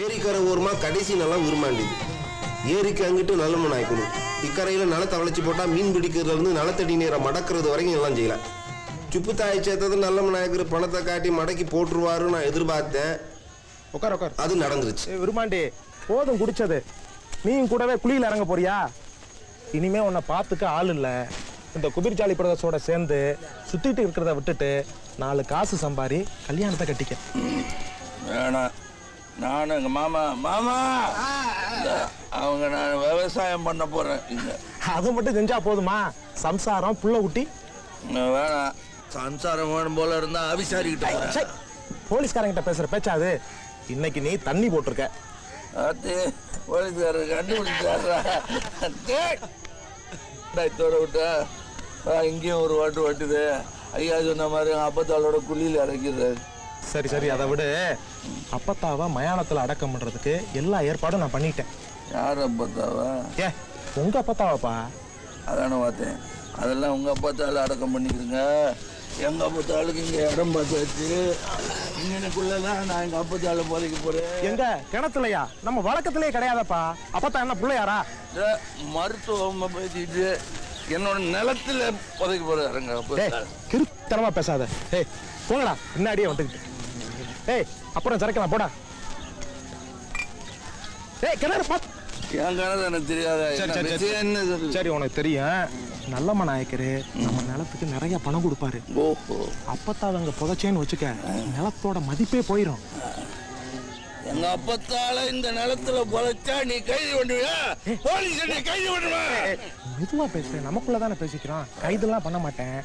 ஏரிக்கரை ஓரமா கடைசி நிலம் விரும்பாண்டிது. ஏரிக்கு அங்கிட்டு நல்ல மண் ஆயிக்கணும். இக்கரையில நிலத்தை வளைச்சு போட்டா மீன் பிடிக்கிறதுல இருந்து நிலத்தடி நீரை மடக்கிறது வரைக்கும் எல்லாம் செய்யலாம். சுப்புத்தாய் சேர்த்தது நல்ல மண் ஆயிக்கிற பணத்தை காட்டி மடக்கி போட்டுருவாருன்னு நான் எதிர்பார்த்தேன். உட்கார் உட்கார். அது நடந்துருச்சு. விரும்பாண்டி போதும் குடிச்சது. நீயும் கூடவே குளியில் இறங்க போறியா? இனிமே உன்னை பார்த்துக்க ஆள் இல்லை. இந்த குபிர்ஜாலி பிரதர்ஸோட சேர்ந்து சுத்திட்டு இருக்கிறத விட்டுட்டு 4 காசு சம்பாரி கல்யாணத்தை கட்டிக்க. வேணாம். நானும் எங்க மாமா அவங்க நான் விவசாயம் பண்ண போறேன். அது மட்டும் செஞ்சா போதுமா? சம்சாரம் புள்ள குட்டி வேணாம். சம்சாரம் வேணும் போல இருந்தா அபிசாரிக்கிட்ட போலீஸ்காரங்கிட்ட பேசுற பேச்சாது. இன்னைக்கு நீ தண்ணி போட்டிருக்க. போலீஸ்காரர் கண்டுபிடிச்சாரா விட்டா இங்கேயும் ஒரு வாட்டு வாட்டுது. ஐயா சொன்ன மாதிரி அப்பத்தாளோட குழியில் இறக்கிறாரு. சரி சரி, அதை விட அப்பத்தாவா மயானத்தில் அடக்கம் பண்றதுக்கு எல்லா ஏற்பாடும் நான் பண்ணிட்டேன். யார் அப்பத்தாவா? உங்க அப்பத்தாவாப்பா. அதான பார்த்தேன். அதெல்லாம் உங்க அப்பத்தால அடக்கம் பண்ணிக்கிறீங்க. எங்க அப்பத்தாளுக்கு இங்க இடம் பார்த்தாச்சு. இங்கனுக்குள்ளதான் நான் எங்க அப்பத்தால போதைக்க போறேன். எங்க கிணத்துலையா? நம்ம வழக்கத்திலேயே கிடையாதப்பா. அப்பத்தா என்ன பிள்ளையாரா? மருத்துவம் பேசிட்டு என்னோட நிலத்துல புதைக்க போறாருங்க. கிருத்தனமா பேசாத. ஏய் போங்கடா, முன்னாடியே வந்துக்கிட்டு. ஏய் அப்புறம் சரக்கலாம் போடா. ஏய் கிணறு பாத்து. என் கிணறு எனக்கு தெரியாத. சரி உனக்கு தெரியும். நல்லம்ம நாயக்கரு நம்ம நிலத்துக்கு நிறைய பணம் கொடுப்பாரு. அப்பத்தான் அங்க புதைச்சேன்னு வச்சுக்க, நிலத்தோட மதிப்பே போயிடும். எங்க அப்பத்தால இந்த நிலத்துல புதைச்சா நீ கைது பண்ணுவியா? போலீஸ் கைது பண்ணுவா? மெதுவா பேசுறேன், நமக்குள்ளதானே பேசிக்கிறோம். கைதெல்லாம் பண்ண மாட்டேன்.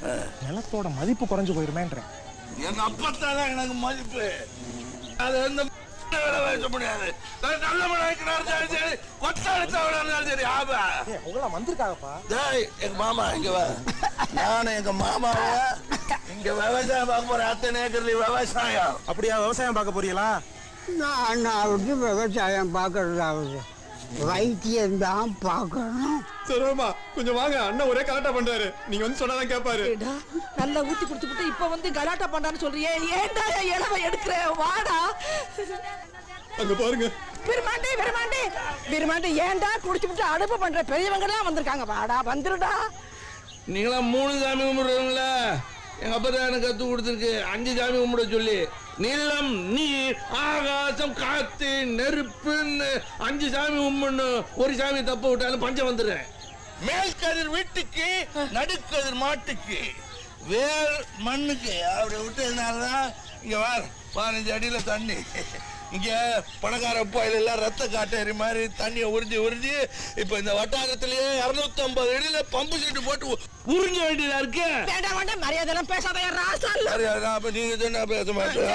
நிலத்தோட மதிப்பு குறைஞ்சு போயிருமேன்ற. எங்க அப்பத்தாதான் எனக்கு மதிப்பு. அது வந்து முடியாது. நல்ல மனாய்க்கு சரி, கொத்தாடுத்தவனா சரி. ஆபா உங்களா வந்திருக்காங்கப்பா. எங்க மாமா இங்க வா. நானும் எங்க மாமாவ இங்க விவசாயம் பார்க்க போறேன். அத்தனை ஏக்கர்ல விவசாயம். அப்படியா? விவசாயம் பார்க்க போறீங்களா? நான் விவசாயம் பார்க்கறதாவது வைத்தியம் தான் பார்க்கணும். சரிமா கொஞ்சம் வாங்க. அண்ணன் ஒரே கலாட்டா பண்றாரு. நீங்க வந்து சொன்னாதான் கேட்பாரு. நல்லா ஊத்தி குடுத்துட்டு இப்ப வந்து கலாட்டா பண்றான்னு சொல்றியே. ஏன்டா இளவ எடுக்கிற? வாடா அங்க பாருங்க. விருமாண்டி ஏன்டா குடிச்சுட்டு அடுப்பு பண்ற? பெரியவங்க எல்லாம் வந்திருக்காங்க. வாடா வந்துருடா. நீங்களா 3 சாமி கும்பிடுறீங்களா? எங்க அப்பா தான் எனக்கு கத்து கொடுத்துருக்கு 5 சாமி கும்பிட சொல்லி. நிலம், நீர், ஆகாசம், காத்து, நெருப்புன்னு 5 சாமி கும்பிடணும். ஒரு சாமி தப்பு விட்டாலும் பஞ்சம் வந்துடுறேன். மேல் கதிர் வீட்டுக்கு, நடுக்கதிர் மாட்டுக்கு, வேர் மண்ணுக்கு. அப்படி விட்டதுனாலதான் இங்க 15 அடியில தண்ணி. இங்க பணக்கார உப்பாயில எல்லாம் ரத்த காட்டேரி மாதிரி தண்ணியை உறிஞ்சி இப்ப இந்த வட்டாரத்திலேயே 250 அடியில பம்பு செட்டு போட்டு உறிஞ்ச வேண்டியதா இருக்கு. மரியாதை பேசாத. நீங்க சொன்னா பேச மாட்டேன்.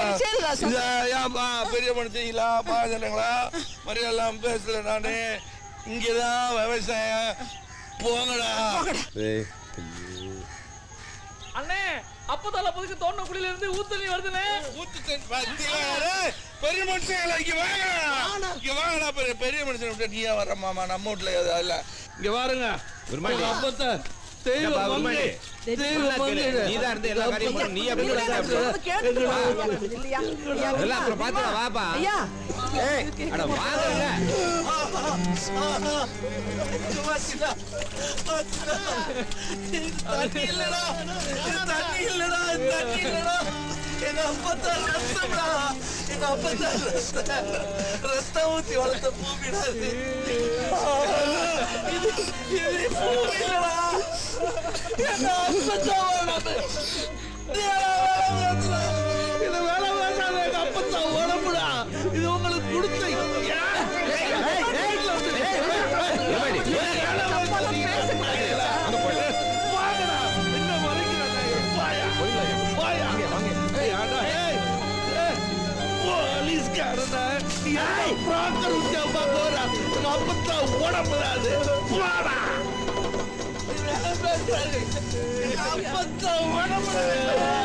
பெரிய மனுஷங்களா பாஜனங்களா? மரியாதை பேசல. நானு இங்கதான் விவசாயம். போங்கடா. அண்ணே அப்பதால புதுக்கு தோண்ட குடியில இருந்து ஊத்தலி வருதுனே. பெரிய மனுஷங்களா இங்க வாங்கடா. இங்க வாங்கடா. பெரிய மனுஷன் விட்டு நீயா வர மாமா? நம்ம வீட்டுல இல்ல. இங்க பாருங்க. அப்பத்த ரத்தம் ஊத்தி வளர்த்த பூமிடாது. இது வேலை வேண்டாம். எங்க அப்பத்தா உடம்புடா. இது உங்களுக்கு கொடுத்த அப்பத்தா உடம்புடாது. அப்பத்தா உடம்புடாது.